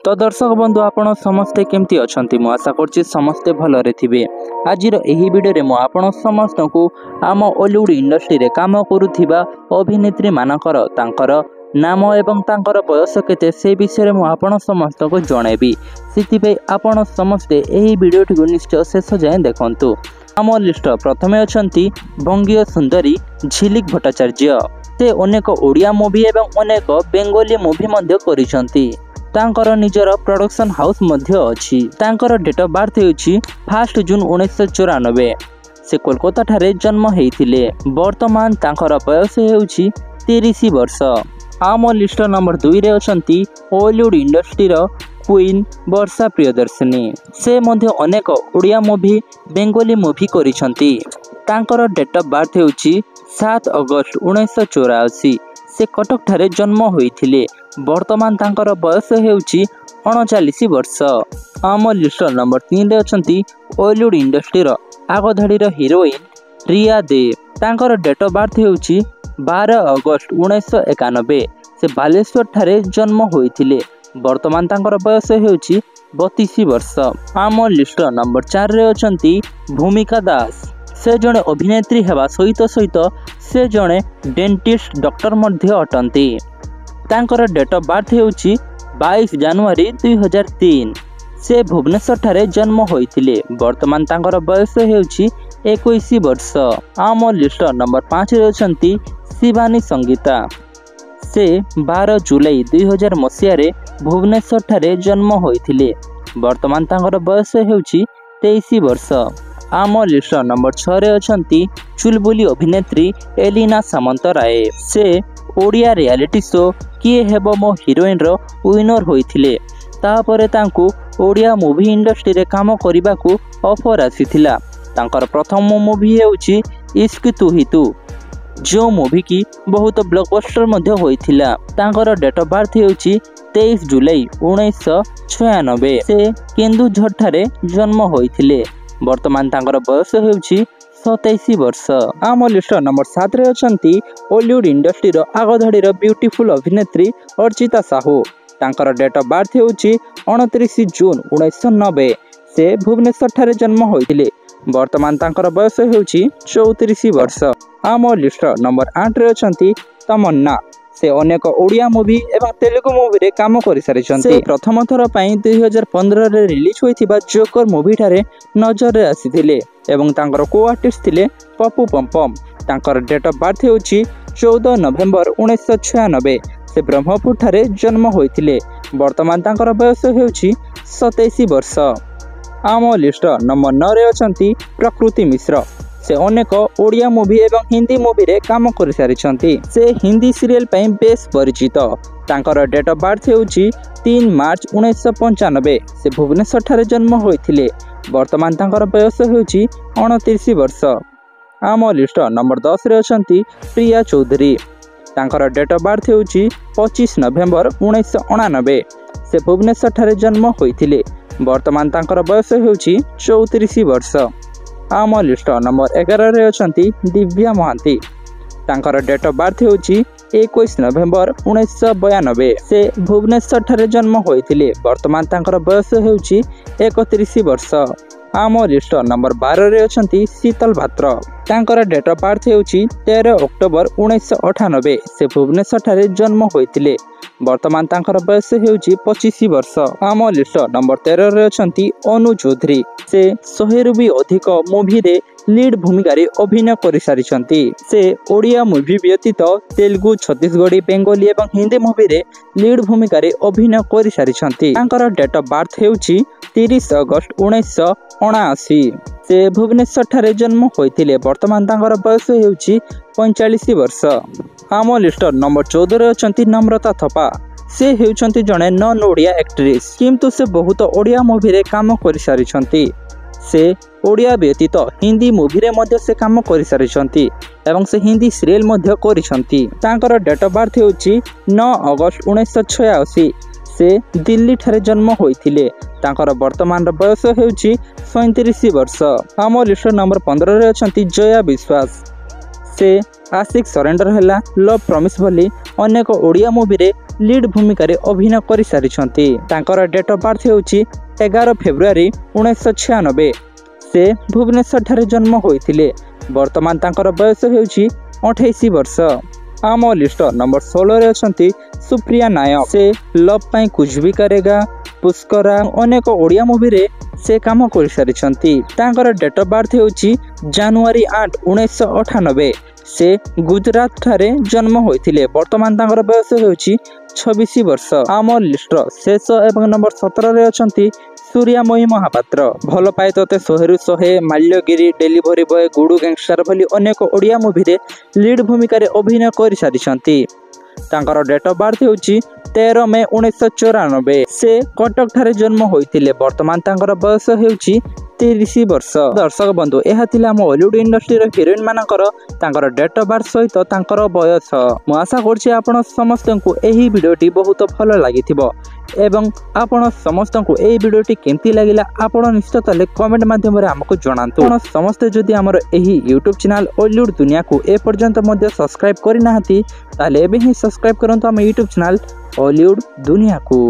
तो दर्शक बंधु आपण समस्ते केमती अछंती मु आशा करछि समस्ते भलरे थिबे। आजिर एही वीडियो रे मु आपण समस्त को आम हॉलीवुड इंडस्ट्री रे काम करुथिबा अभिनेत्री मानकर तांकर नाम एवं तांकर बयस केते से विषय रे मु आपण समस्त को जणेबी। सिति आपण समस्ते एही वीडियो टी निश्चय शेष जाय देखंतु। आम लिस्ट प्रथमे अछंती बंगीय सुंदरी झिलिक भट्टाचार्य। से अनेक ओडिया मूवी एवं अनेक बेंगली मूवी मध्य करिसंती। तांकर निजर प्रोडक्शन हाउस मध्य अछि। तांकर डेट ऑफ बर्थ हेउछि 1 जून 1994। से कोलकाता ठारे जन्म हेइथिले। वर्तमान तांकर बयस हेउछि 30 वर्ष। आम लिस्ट नंबर 2 रे अछंती हॉलीवुड इंडस्ट्री रो क्वीन वर्षा प्रियदर्शनी। से मध्य अनेक ओडिया मूवी बेंगली मूवी करिसंती। तांकर डेट ऑफ बर्थ हेउछि 7 अगस्त 1984। से कटक ठारे जन्म होइथिले। वर्तमान तांकर बयस हेउछि 39 वर्ष। आम लिस्ट नंबर 3 रे अछंती हॉलीवुड इंडस्ट्री रो आगधाड़ी रो हीरोइन रिया देव। तांकर डेट ऑफ बर्थ हेउछि 12 अगस्त 1991। से बालेश्वर ठारे जन्म होइथिले। वर्तमान तांकर बयस हेउछि 32 वर्ष। आम लिस्ट नंबर 4 रे अछंती भूमिका दास। से जणे अभिनेत्री हेबा सहित सहित से जणे डेंटिस्ट डॉक्टर मध्य अटंती। तांकर डेट ऑफ बर्थ हेउछि 22 जनवरी 2003। से भुवनेश्वर ठारे जन्म होइथिले। वर्तमान तांकर बयस हेउछि 21 वर्ष। आम लिस्ट नंबर 5 रे अछंती शिवानी संगीता। से 12 जुलाई 2000 मसिया रे भुवनेश्वर ठारे जन्म होइथिले। वर्तमान तांकर बयस हेउछि 23 वर्ष। आम लिस्ट नंबर 6 रे अछंती चुलबुली अभिनेत्री एलिना सामंतराय। से ओडिया रियलिटी शो किए हेबो मो हीरोइन रो विनर होइथिले। तापरे तांकु ओडिया मूवी इंडस्ट्री रे काम करिबाकू ऑफर आसीथिला। तांकर प्रथम मूवी हेउछि इश्क तू ही तू, जो मूवी की बहुत ब्लॉकबस्टर मध्य होइथिला। तांकर डेट ऑफ बर्थ हेउछि 23 जुलाई 1996। से केन्दुझर ठारे जन्म होइथिले। वर्तमान तांकर बयस हेउछि 27 वर्ष। आम लिस्ट नंबर 7 रे अछंती हॉलीवुड इंडस्ट्री रो आगधाड़ी रो ब्यूटीफुल अभिनेत्री अर्चिता साहू। तांकर डेट ऑफ बर्थ हेउछि 29 जून 1990। से भुवनेश्वर ठारे जन्म होइथिले। वर्तमान तांकर बयस हेउछि 34 वर्ष। आम लिस्ट नंबर 8 रे अछंती तमन्ना। से अनेक ओडिया मूवी एवं तेलुगु मूवी रे काम करि सारिछन्ती। से प्रथम थर पई 2015 रे रिलीज होइथिबा जोकर मूवी ठारे नजर रे आसीथिले एवं तांकर को आर्टिस्ट थिले पप्पू पमपम। तांकर डेट ऑफ बर्थ हेउछि 14 नवेम्बर 1996। से ब्रह्मपुर ठारे जन्म होइथिले। वर्तमान तांकर बयस हेउछि 27 वर्ष। आम लिस्ट नंबर 9 रे अछंती प्रकृति मिश्र। से अनेक ओडिया मूवी एवं हिंदी मूवी रे काम करि सारिछन्ती। से हिंदी सीरियल पई बेस परिचित। तांकर डेट ऑफ बर्थ हेउछि 3 मार्च 1995। से भुवनेश्वर ठारे जन्म होइथिले। वर्तमान तांकर बयस हेउछि 29 वर्ष। आम लिस्ट नंबर 10 रे अछंती प्रिया चौधरी। तांकर डेट ऑफ बर्थ हेउछि 25 नवेम्बर 1989। से भुवनेश्वर ठारे जन्म होइथिले। वर्तमान तांकर बयस हेउछि 34 वर्ष। आम लिस्ट नंबर 11 रे अछंती दिव्या महांती। तांकर डेट ऑफ बर्थ हेउछि 21 नवेम्बर 1992। से भुवनेश्वर ठारे जन्म होइथिले। वर्तमान तांकर बयस हेउछि 31 वर्ष। आम लिस्ट नंबर 12 रे अछंती शीतल भात्र। तांकर डेट ऑफ बर्थ हेउछि 13 अक्टोबर 1998। से भुवनेश्वर ठारे जन्म होइथिले। वर्तमान तांकर बयस हेउछि 25 वर्ष। आम लिस्ट नंबर 13 रे अछंती अनु चौधरी। से 100 रु भी अधिक मूवी रे लीड भूमिका रे अभिनय करि सारिछन्ती। से ओडिया मूवी व्यतीत तेलुगु, छत्तीसगढ़ी, बेंगली एवं हिंदी मूवी रे लीड भूमिका रे अभिनय करि सारिछन्ती। तांकर डेट ऑफ बर्थ हेउछि 30 अगस्त 1979। से भुवनेश्वर ठारे जन्म होइथिले। वर्तमान तांकर बयस हेउछि 45 वर्ष। आम लिस्ट नंबर 14 रे अछंती नम्रता थपा। से हेउछन्ती जणे नॉन ओडिया एक्ट्रेस, किंतु से बहुत ओडिया मूवी रे काम करि सारिछन्ती। से ओडिया व्यतीत हिंदी मूवी रे मध्य से काम करि सारिछन्ती एवं से हिंदी सीरियल मध्य करिछन्ती। तांकर डेट ऑफ बर्थ हेउछि 9 अगस्त 1986। से दिल्ली ठारे जन्म होइथिले। तांकर वर्तमान बयस हेउछि 37 वर्ष। आम लिस्ट नंबर 15 रे अछंती जया विश्वास। से आशिक सरेंडर हैला, लव प्रॉमिस भली अनेक ओडिया मूवी रे लीड भूमिका अभिनय कर सारी। तांकर डेट ऑफ बर्थ होउची 11 फेब्रुआरी 1996। से भुवनेश्वर ठारे जन्म होइथिले। वर्तमान तांकर बयस होउची 28 वर्ष। आम लिस्ट नंबर 16 रे अछंती सुप्रिया नायक। से लव पाई कुछ भी करेगा, पुष्करा अनेक ओडिया मूवी रे से काम कर सारी। तांकर डेट ऑफ बर्थ होउची जनवरी 8 1998। से गुजरात ठारे जन्म होइथिले। वर्तमान तांकर बयस होउची 26 वर्ष। आम लिस्ट शेष एवं नंबर 17 रे अछंती सूर्यामयी महापात्र। भल पाए तोते 100 माल्यगिरी, डेलीवरी बॉय, गुडू गैंगस्टर भली अनेक ओडिया मूवी रे लीड भूमिका अभिनय कर सारी। तांकर डेट ऑफ बर्थ होउची 13 मे 1994। से कटक ठारे जन्म होइथिले। वर्तमान तांकर बयस होउची 30 वर्ष। दर्शक बंधु यह थिला हम हॉलीवुड इंडस्ट्री रो हीरोइन मानकर तांकर डेट ऑफ बर्थ सहित तांकर बयस। मु आशा करछि आपण समस्त को एही वीडियोटी बहुत भल लागिथिबो एवं आपण समस्त को एही वीडियोटी केमती लागिला आपण निश्चित तले कमेंट माध्यम रे हमको जणांतु। आपण समस्त जदि हमर एही YouTube चैनल हॉलीवुड दुनिया को ए पर्यंत मध्ये सब्सक्राइब करि नाहंती ताले एबे ही सब्सक्राइब करंतु हम YouTube चैनल हॉलीवुड दुनिया को।